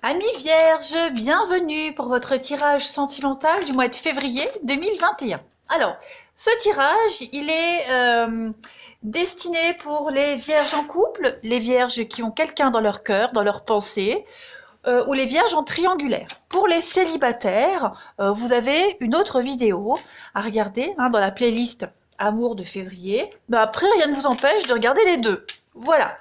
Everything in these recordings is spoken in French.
Amis vierges, bienvenue pour votre tirage sentimental du mois de février 2021. Alors, ce tirage, il est destiné pour les vierges en couple, les vierges qui ont quelqu'un dans leur cœur, dans leur pensée, ou les vierges en triangulaire. Pour les célibataires, vous avez une autre vidéo à regarder dans la playlist Amour de février. Mais après, rien ne vous empêche de regarder les deux. Voilà.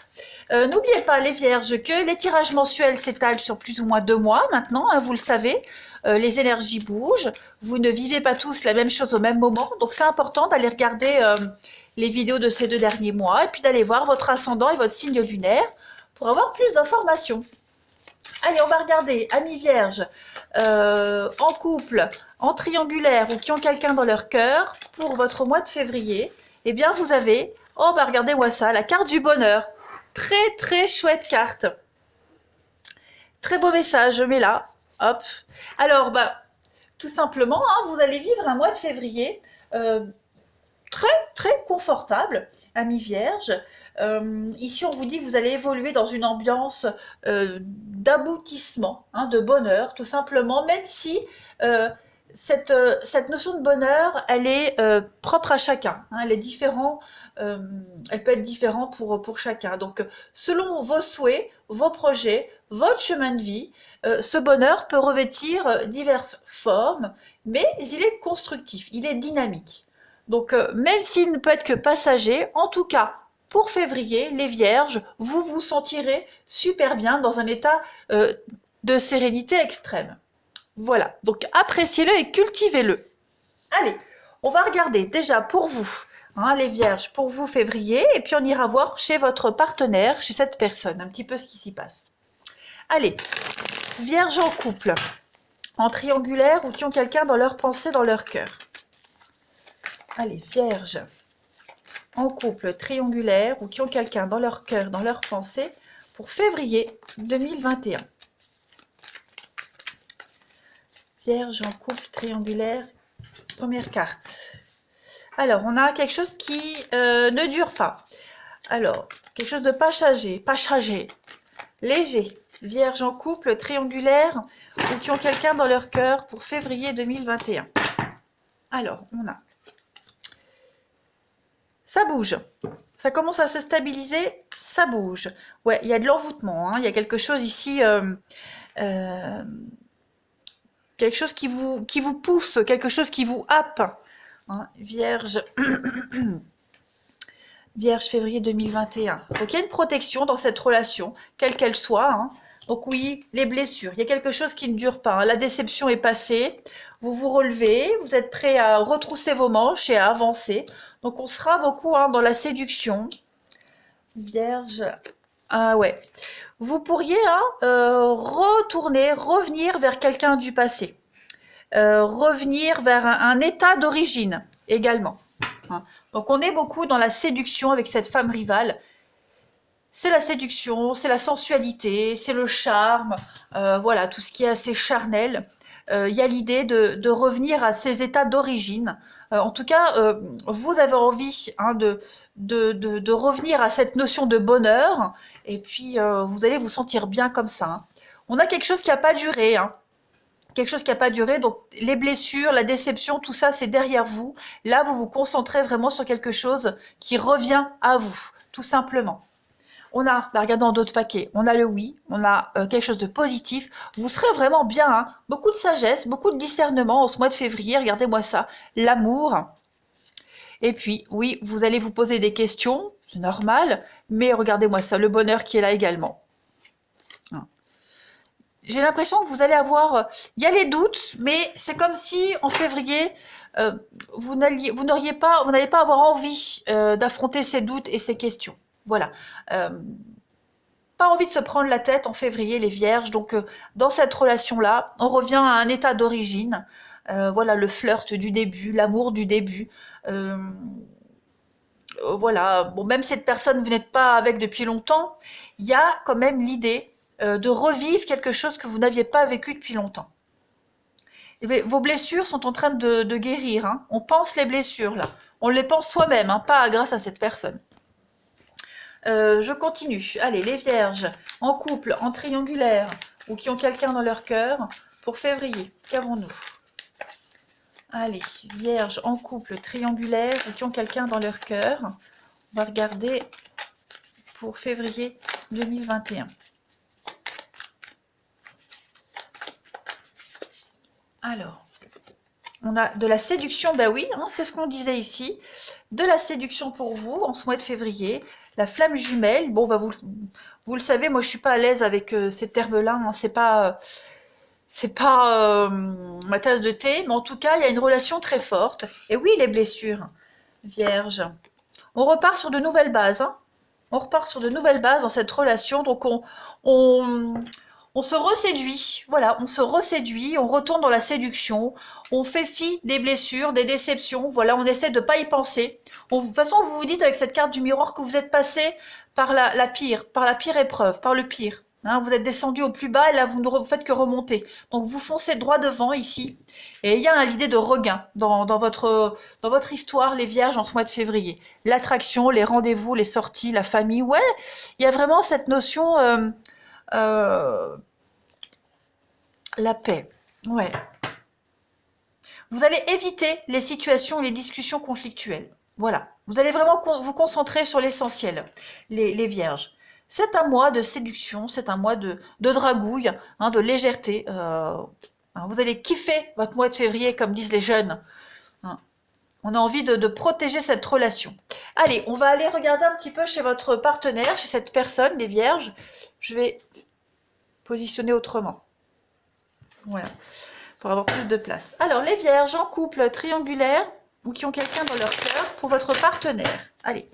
N'oubliez pas les vierges que les tirages mensuels s'étalent sur plus ou moins 2 mois maintenant, vous le savez. Les énergies bougent, vous ne vivez pas tous la même chose au même moment, donc c'est important d'aller regarder les vidéos de ces 2 derniers mois et puis d'aller voir votre ascendant et votre signe lunaire pour avoir plus d'informations. Allez, on va regarder, amis vierges, en couple, en triangulaire ou qui ont quelqu'un dans leur cœur, pour votre mois de février, eh bien vous avez, oh bah regardez-moi ça, la carte du bonheur. Très très chouette carte. Très beau message, je mets là. Hop. Alors, bah, tout simplement, vous allez vivre un mois de février très très confortable, amis vierges. Ici, on vous dit que vous allez évoluer dans une ambiance d'aboutissement, de bonheur, tout simplement, même si cette notion de bonheur, elle est propre à chacun. Elle est différente. Elle peut être différente pour chacun. Donc, selon vos souhaits, vos projets, votre chemin de vie, ce bonheur peut revêtir diverses formes, mais il est constructif, il est dynamique. Donc, même s'il ne peut être que passager, en tout cas, pour février, les vierges, vous vous sentirez super bien dans un état de sérénité extrême. Voilà, donc appréciez-le et cultivez-le. Allez, on va regarder déjà pour vous, les vierges, pour vous février, et puis on ira voir chez votre partenaire, chez cette personne, un petit peu ce qui s'y passe. Allez, vierges en couple, en triangulaire ou qui ont quelqu'un dans leur pensée, dans leur cœur. Allez, vierges en couple, triangulaire ou qui ont quelqu'un dans leur cœur, dans leur pensée, pour février 2021. Vierge en couple, triangulaire, première carte. Alors, on a quelque chose qui ne dure pas. Alors, quelque chose de passager, léger. Vierge en couple, triangulaire ou qui ont quelqu'un dans leur cœur pour février 2021. Alors, on a... Ça bouge. Ça commence à se stabiliser, ça bouge. Ouais, il y a de l'envoûtement. Il y a quelque chose ici... quelque chose qui vous pousse, quelque chose qui vous happe. Vierge... Vierge février 2021. Donc il y a une protection dans cette relation, quelle qu'elle soit. Donc oui, les blessures, il y a quelque chose qui ne dure pas. La déception est passée, vous vous relevez, vous êtes prêt à retrousser vos manches et à avancer. Donc on sera beaucoup dans la séduction. Vierge, ouais. Vous pourriez revenir vers quelqu'un du passé. Revenir vers un état d'origine également. Donc on est beaucoup dans la séduction avec cette femme rivale. C'est la séduction, c'est la sensualité, c'est le charme, voilà, tout ce qui est assez charnel. Il y a l'idée de revenir à ces états d'origine. En tout cas, vous avez envie de revenir à cette notion de bonheur, et puis vous allez vous sentir bien comme ça. On a quelque chose qui n'a pas duré, quelque chose qui n'a pas duré, donc les blessures, la déception, tout ça, c'est derrière vous. Là, vous vous concentrez vraiment sur quelque chose qui revient à vous, tout simplement. On a, regardez dans d'autres paquets, on a le oui, on a quelque chose de positif. Vous serez vraiment bien, beaucoup de sagesse, beaucoup de discernement en ce mois de février, regardez-moi ça, l'amour. Et puis, oui, vous allez vous poser des questions, c'est normal, mais regardez-moi ça, le bonheur qui est là également. J'ai l'impression que vous allez avoir... Il y a les doutes, mais c'est comme si en février, vous n'allez pas avoir envie d'affronter ces doutes et ces questions. Voilà. Pas envie de se prendre la tête en février, les vierges. Donc, dans cette relation-là, on revient à un état d'origine. Voilà, le flirt du début, l'amour du début. Voilà. Bon, même si cette personne, vous n'êtes pas avec depuis longtemps, il y a quand même l'idée de revivre quelque chose que vous n'aviez pas vécu depuis longtemps. Et bien, vos blessures sont en train de guérir. On pense les blessures, là. On les pense soi-même, pas grâce à cette personne. Je continue. Allez, les vierges, en couple, en triangulaire, ou qui ont quelqu'un dans leur cœur pour février. Qu'avons-nous? Allez, vierge en couple triangulaire ou qui ont quelqu'un dans leur cœur. On va regarder pour février 2021. Alors, on a de la séduction, bah oui, hein, c'est ce qu'on disait ici. De la séduction pour vous en ce mois de février. La flamme jumelle, bon, bah vous le savez, moi je suis pas à l'aise avec ces termes-là, hein, c'est pas ma tasse de thé, mais en tout cas, il y a une relation très forte. Et oui, les blessures, vierge. On repart sur de nouvelles bases, hein. On repart sur de nouvelles bases dans cette relation, donc on se reséduit, voilà, on se reséduit, on retourne dans la séduction, on fait fi des blessures, des déceptions, voilà, on essaie de ne pas y penser. De toute façon, vous vous dites avec cette carte du miroir que vous êtes passé par la pire épreuve, par le pire. Hein, vous êtes descendu au plus bas et là, vous ne faites que remonter. Donc, vous foncez droit devant ici. Et il y a l'idée de regain dans votre histoire, les vierges, en ce mois de février. L'attraction, les rendez-vous, les sorties, la famille, ouais, il y a vraiment cette notion... la paix, ouais. Vous allez éviter les situations, les discussions conflictuelles. Voilà. Vous allez vraiment vous concentrer sur l'essentiel, les vierges. C'est un mois de séduction, c'est un mois de dragouille, hein, de légèreté. Vous allez kiffer votre mois de février, comme disent les jeunes. Hein. On a envie de protéger cette relation. Allez, on va aller regarder un petit peu chez votre partenaire, chez cette personne, les vierges. Je vais positionner autrement. Voilà, pour avoir plus de place. Alors, les vierges en couple triangulaire ou qui ont quelqu'un dans leur cœur pour votre partenaire. Allez,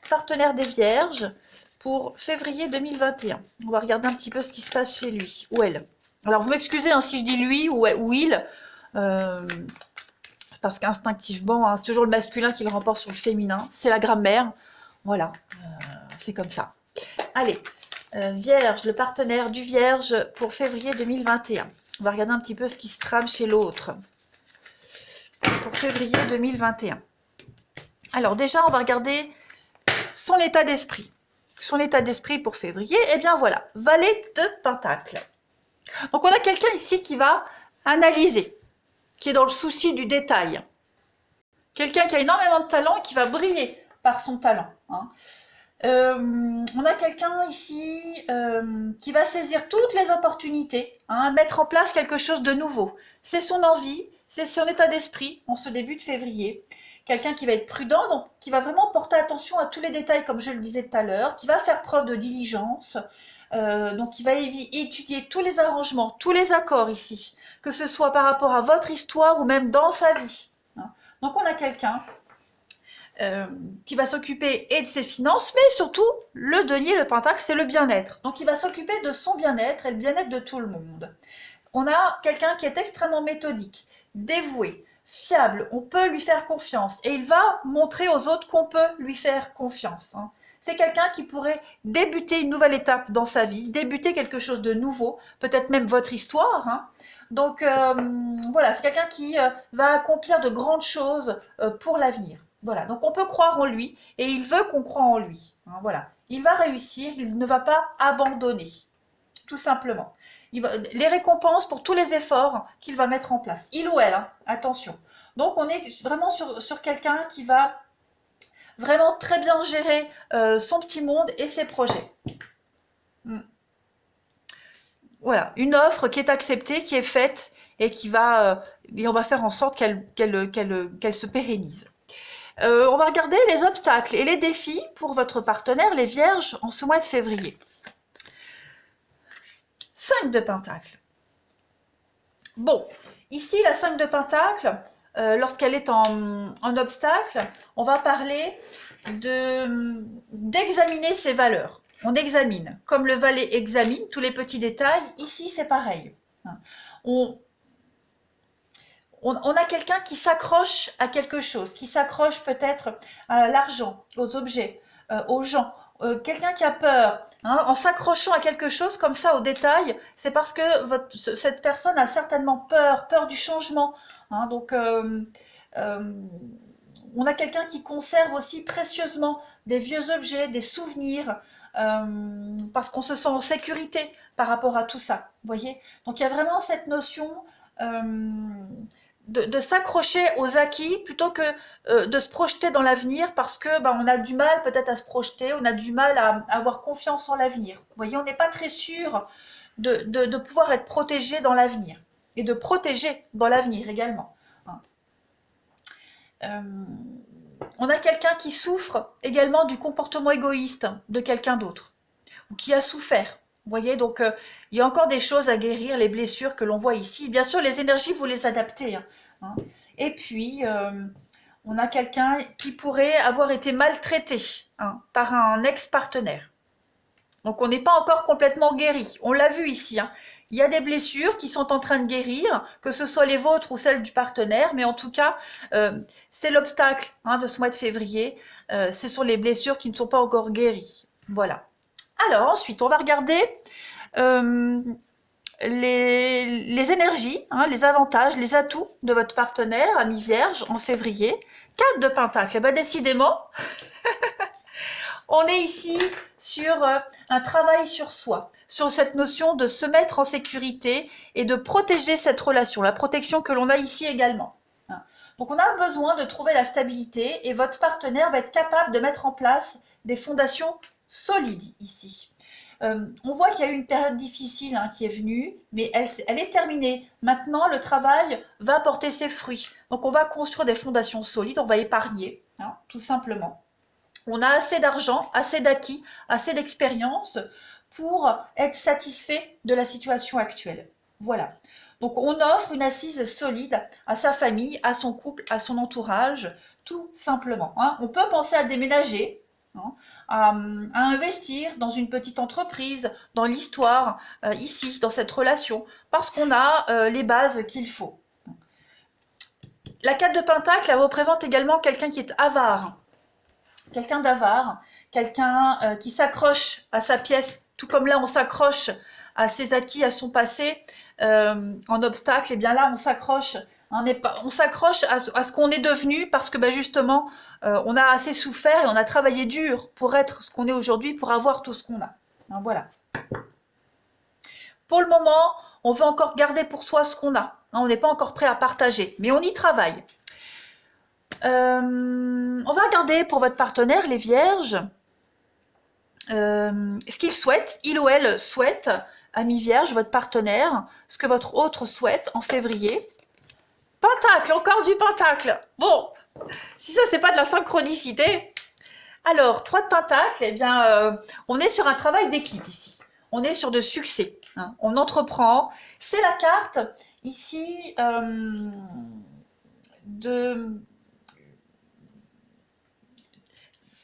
partenaire des vierges pour février 2021. On va regarder un petit peu ce qui se passe chez lui ou elle. Alors, vous m'excusez hein, si je dis lui ou il, parce qu'instinctivement, hein, c'est toujours le masculin qui le remporte sur le féminin. C'est la grammaire. Voilà, c'est comme ça. Allez, vierge, le partenaire du vierge pour février 2021. On va regarder un petit peu ce qui se trame chez l'autre pour février 2021. Alors déjà, on va regarder son état d'esprit. Son état d'esprit pour février, eh bien voilà, valet de pentacles. Donc on a quelqu'un ici qui va analyser, qui est dans le souci du détail. Quelqu'un qui a énormément de talent et qui va briller par son talent. Hein. On a quelqu'un ici qui va saisir toutes les opportunités, hein, mettre en place quelque chose de nouveau. C'est son envie, c'est son état d'esprit en ce début de février. Quelqu'un qui va être prudent, donc qui va vraiment porter attention à tous les détails, comme je le disais tout à l'heure, qui va faire preuve de diligence, donc qui va étudier tous les arrangements, tous les accords ici, que ce soit par rapport à votre histoire ou même dans sa vie. Hein. Donc on a quelqu'un qui va s'occuper et de ses finances, mais surtout, le denier, le pentacle, c'est le bien-être. Donc il va s'occuper de son bien-être et le bien-être de tout le monde. On a quelqu'un qui est extrêmement méthodique, dévoué, fiable, on peut lui faire confiance. Et il va montrer aux autres qu'on peut lui faire confiance. Hein. C'est quelqu'un qui pourrait débuter une nouvelle étape dans sa vie, débuter quelque chose de nouveau, peut-être même votre histoire. Hein. Donc voilà, c'est quelqu'un qui va accomplir de grandes choses pour l'avenir. Voilà, donc on peut croire en lui et il veut qu'on croie en lui. Hein, voilà, il va réussir, il ne va pas abandonner, tout simplement. Les récompenses pour tous les efforts qu'il va mettre en place, il ou elle, hein, attention. Donc on est vraiment sur quelqu'un qui va vraiment très bien gérer son petit monde et ses projets. Voilà, une offre qui est acceptée, qui est faite et et on va faire en sorte qu'elle se pérennise. On va regarder les obstacles et les défis pour votre partenaire, les vierges, en ce mois de février. 5 de pentacles. Bon, ici, la 5 de pentacles, lorsqu'elle est en obstacle, on va parler d'examiner ses valeurs. On examine, comme le valet examine tous les petits détails, ici c'est pareil. On a quelqu'un qui s'accroche à quelque chose, qui s'accroche peut-être à l'argent, aux objets, aux gens. Quelqu'un qui a peur, hein, en s'accrochant à quelque chose comme ça, aux détails, c'est parce que cette personne a certainement peur du changement. Hein, donc, on a quelqu'un qui conserve aussi précieusement des vieux objets, des souvenirs, parce qu'on se sent en sécurité par rapport à tout ça, vous voyez. Donc il y a vraiment cette notion de s'accrocher aux acquis plutôt que de se projeter dans l'avenir parce que on a du mal peut-être à se projeter, on a du mal à avoir confiance en l'avenir. Vous voyez, on n'est pas très sûr de pouvoir être protégé dans l'avenir et de protéger dans l'avenir également. On a quelqu'un qui souffre également du comportement égoïste de quelqu'un d'autre ou qui a souffert. Vous voyez, donc il y a encore des choses à guérir, les blessures que l'on voit ici. Bien sûr, les énergies, vous les adaptez. Hein. Et puis, on a quelqu'un qui pourrait avoir été maltraité par un ex-partenaire. Donc, on n'est pas encore complètement guéri. On l'a vu ici. Il y a des blessures qui sont en train de guérir, que ce soit les vôtres ou celles du partenaire, mais en tout cas, c'est l'obstacle de ce mois de février. Ce sont les blessures qui ne sont pas encore guéries. Voilà. Alors ensuite, on va regarder les énergies, les avantages, les atouts de votre partenaire, ami Vierge, en février. 4 de Pentacle. Décidément, on est ici sur un travail sur soi, sur cette notion de se mettre en sécurité et de protéger cette relation, la protection que l'on a ici également. Donc on a besoin de trouver la stabilité et votre partenaire va être capable de mettre en place des fondations solides ici. On voit qu'il y a eu une période difficile qui est venue, mais elle est terminée. Maintenant, le travail va porter ses fruits. Donc on va construire des fondations solides, on va épargner, tout simplement. On a assez d'argent, assez d'acquis, assez d'expérience pour être satisfait de la situation actuelle. Voilà. Donc on offre une assise solide à sa famille, à son couple, à son entourage, tout simplement. On peut penser à déménager, à investir dans une petite entreprise, dans l'histoire, ici, dans cette relation, parce qu'on a les bases qu'il faut. La 4 de Pentacle, elle représente également quelqu'un qui est avare. Quelqu'un d'avare, quelqu'un qui s'accroche à sa pièce, tout comme là on s'accroche à ses acquis, à son passé, en obstacle, et bien là on s'accroche, on s'accroche à ce qu'on est devenu parce que justement on a assez souffert et on a travaillé dur pour être ce qu'on est aujourd'hui, pour avoir tout ce qu'on a. Voilà. Pour le moment, on veut encore garder pour soi ce qu'on a. On n'est pas encore prêt à partager, mais on y travaille. On va regarder pour votre partenaire, les Vierges, ce qu'il souhaite, il ou elle souhaite, ami Vierge, votre partenaire, ce que votre autre souhaite en février. Pentacle, encore du Pentacle. Bon, si ça c'est pas de la synchronicité. Alors, 3 de Pentacle, eh bien, on est sur un travail d'équipe ici. On est sur de succès. On entreprend. C'est la carte ici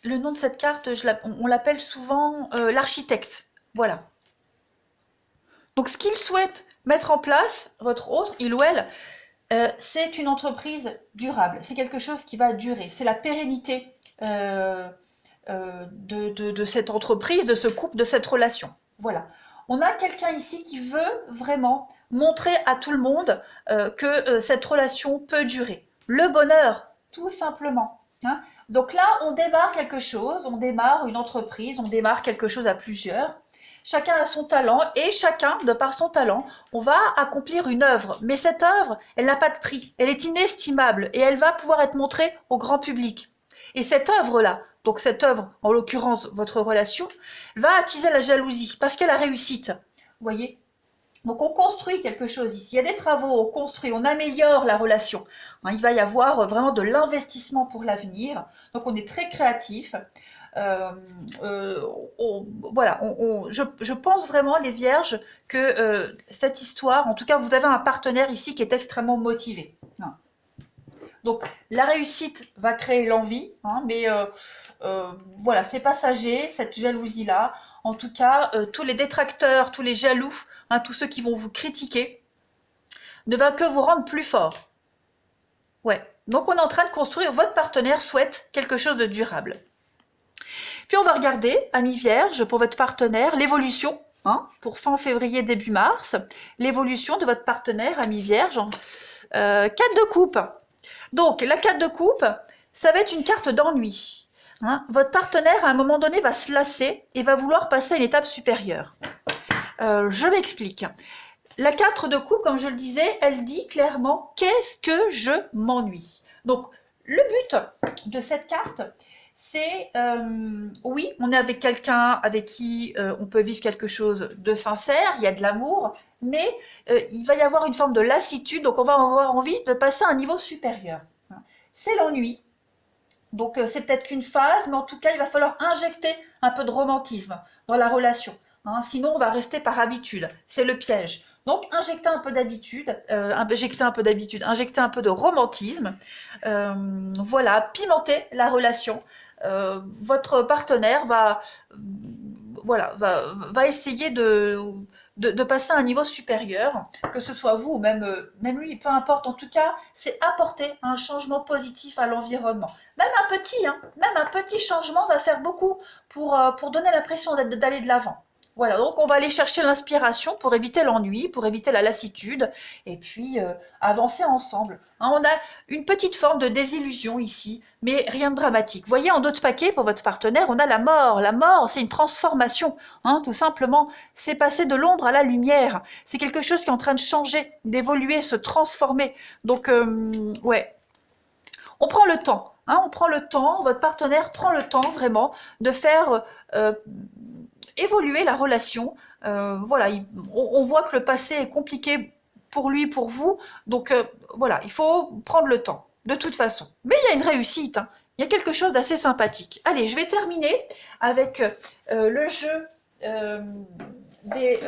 Le nom de cette carte, on l'appelle souvent l'architecte. Voilà. Donc, ce qu'il souhaite mettre en place, votre autre, il ou elle, c'est une entreprise durable. C'est quelque chose qui va durer. C'est la pérennité de cette entreprise, de ce couple, de cette relation. Voilà. On a quelqu'un ici qui veut vraiment montrer à tout le monde que cette relation peut durer. Le bonheur, tout simplement. Donc là, on démarre quelque chose, on démarre une entreprise, on démarre quelque chose à plusieurs. Chacun a son talent et chacun, de par son talent, on va accomplir une œuvre. Mais cette œuvre, elle n'a pas de prix, elle est inestimable et elle va pouvoir être montrée au grand public. Et cette œuvre-là, donc cette œuvre, en l'occurrence votre relation, va attiser la jalousie parce qu'elle a réussite. Vous voyez ? Donc on construit quelque chose ici, il y a des travaux, on construit, on améliore la relation. Il va y avoir vraiment de l'investissement pour l'avenir, donc on est très créatif. Voilà, je pense vraiment, les Vierges, que cette histoire, en tout cas vous avez un partenaire ici qui est extrêmement motivé. Donc la réussite va créer l'envie, mais voilà, c'est passager, cette jalousie-là. En tout cas, tous les détracteurs, tous les jaloux, tous ceux qui vont vous critiquer, ne va que vous rendre plus fort. Ouais, donc on est en train de construire, votre partenaire souhaite quelque chose de durable. Puis on va regarder, ami Vierge, pour votre partenaire, l'évolution, pour fin février, début mars, l'évolution de votre partenaire, ami Vierge. 4 de coupe. Donc, la 4 de coupe, ça va être une carte d'ennui. Votre partenaire, à un moment donné, va se lasser et va vouloir passer à une étape supérieure. Je m'explique. La 4 de coupe, comme je le disais, elle dit clairement « Qu'est-ce que je m'ennuie ?» Donc, le but de cette carte, c'est, oui, on est avec quelqu'un avec qui on peut vivre quelque chose de sincère, il y a de l'amour, mais il va y avoir une forme de lassitude, donc on va avoir envie de passer à un niveau supérieur. C'est l'ennui. Donc c'est peut-être qu'une phase, mais en tout cas, il va falloir injecter un peu de romantisme dans la relation. Sinon, on va rester par habitude. C'est le piège. Donc, injecter un peu d'habitude, injecter un peu de romantisme. Voilà, pimenter la relation. Votre partenaire va essayer de passer à un niveau supérieur, que ce soit vous ou même lui, peu importe. En tout cas, c'est apporter un changement positif à l'environnement. Même un petit changement va faire beaucoup pour donner l'impression d'aller de l'avant. Voilà, donc on va aller chercher l'inspiration pour éviter l'ennui, pour éviter la lassitude, et puis avancer ensemble. On a une petite forme de désillusion ici, mais rien de dramatique. Vous voyez, en dos de paquet, pour votre partenaire, on a la mort. La mort, c'est une transformation, tout simplement. C'est passer de l'ombre à la lumière. C'est quelque chose qui est en train de changer, d'évoluer, se transformer. Donc, ouais, on prend le temps. On prend le temps, votre partenaire prend le temps vraiment de faire évoluer la relation. Voilà, on voit que le passé est compliqué pour lui, pour vous. Donc voilà, il faut prendre le temps, de toute façon. Mais il y a une réussite, il y a quelque chose d'assez sympathique. Allez, je vais terminer avec le jeu des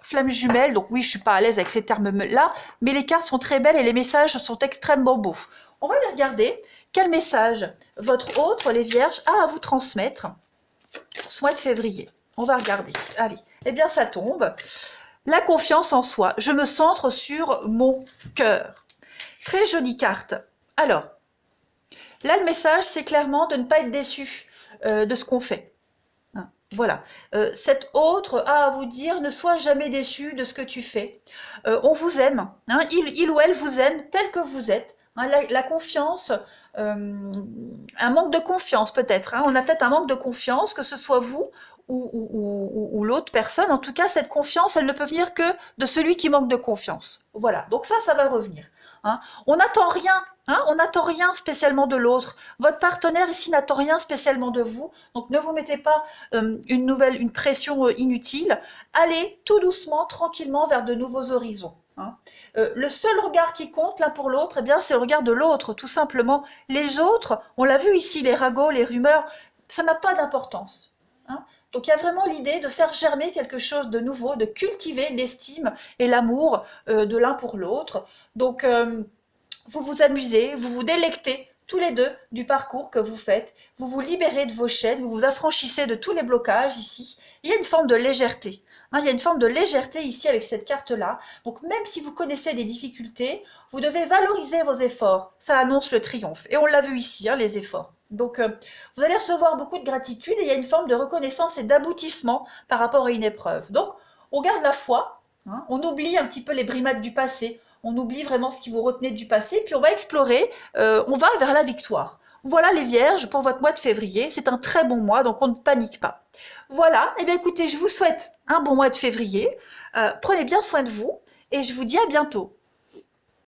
flammes jumelles. Donc oui, je ne suis pas à l'aise avec ces termes-là, mais les cartes sont très belles et les messages sont extrêmement beaux. On va les regarder. Quel message votre hôte, les vierges, a à vous transmettre ce mois de février? On va regarder. Allez, eh bien ça tombe. La confiance en soi. Je me centre sur mon cœur. Très jolie carte. Alors, là le message, c'est clairement de ne pas être déçu de ce qu'on fait. Voilà. Cet autre a à vous dire, ne sois jamais déçu de ce que tu fais. On vous aime. Il ou elle vous aime tel que vous êtes. La confiance, un manque de confiance peut-être. On a peut-être un manque de confiance, que ce soit vous ou l'autre personne. En tout cas, cette confiance, elle ne peut venir que de celui qui manque de confiance. Voilà, donc ça va revenir. On n'attend rien, on n'attend rien spécialement de l'autre. Votre partenaire ici n'attend rien spécialement de vous, donc ne vous mettez pas une pression inutile. Allez tout doucement, tranquillement vers de nouveaux horizons. Le seul regard qui compte l'un pour l'autre, eh bien, c'est le regard de l'autre, tout simplement. Les autres, on l'a vu ici, les ragots, les rumeurs, ça n'a pas d'importance. Donc il y a vraiment l'idée de faire germer quelque chose de nouveau, de cultiver l'estime et l'amour de l'un pour l'autre. Donc vous vous amusez, vous vous délectez tous les deux du parcours que vous faites, vous vous libérez de vos chaînes, vous vous affranchissez de tous les blocages ici. Il y a une forme de légèreté. Il y a une forme de légèreté ici avec cette carte-là. Donc même si vous connaissez des difficultés, vous devez valoriser vos efforts. Ça annonce le triomphe. Et on l'a vu ici, les efforts. Donc vous allez recevoir beaucoup de gratitude et il y a une forme de reconnaissance et d'aboutissement par rapport à une épreuve. Donc on garde la foi, on oublie un petit peu les brimades du passé, on oublie vraiment ce qui vous retenait du passé, puis on va explorer, on va vers la victoire. Voilà les vierges pour votre mois de février, c'est un très bon mois, donc on ne panique pas. Voilà, et bien écoutez, je vous souhaite un bon mois de février, prenez bien soin de vous et je vous dis à bientôt.